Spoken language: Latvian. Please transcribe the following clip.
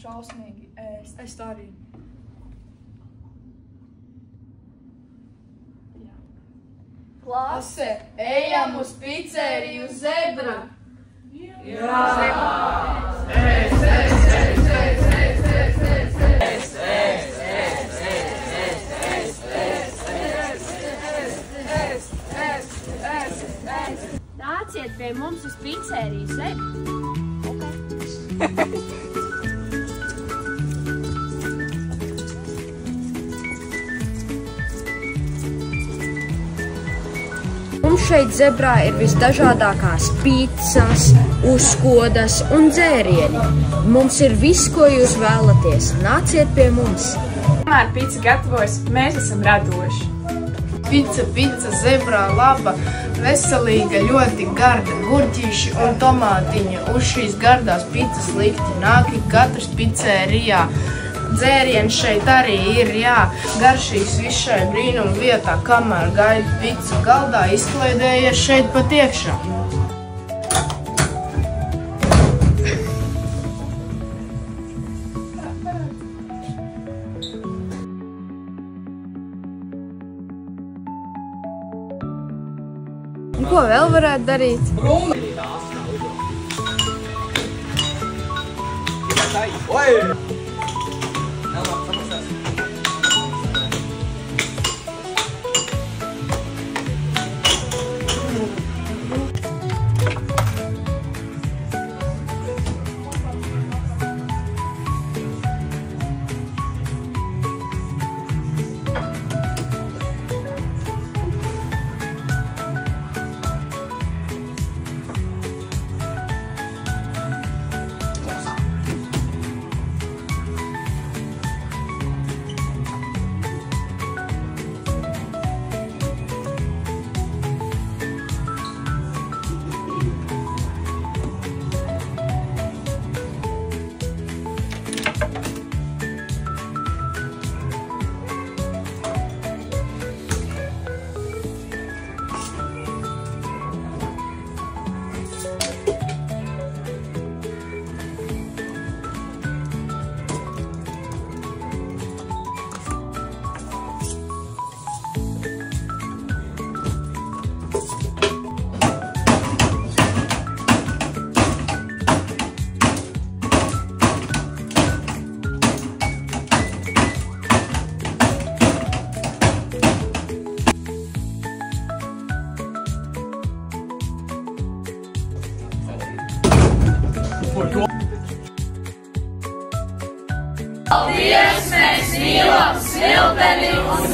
Šausmīgi ēst. Es tā arī. Klase, ejam uz pizzeriju Zebra! Jā! Nāciet pie mums uz pizzeriju Zebra! Mums šeit Zebrā ir visdažādākās pizzas, uzkodas un dzērieni. Mums ir viss, ko jūs vēlaties. Nāciet pie mums! Kamēr pizza gatavojas, mēs esam radoši. Pizza Zebrā laba, veselīga, ļoti garda, gurķīši un tomātiņi. Uz šīs gardās pizzas likti nāki katrs pizzerijā. Dzēriens šeit arī ir, jā, garšīgs viss šai brīnumu vietā, kamēr gaida pizzu galdā, izklaidējies šeit pat iekšā. Un ko vēl varētu darīt? Paldies, mēs mīlam smilteni un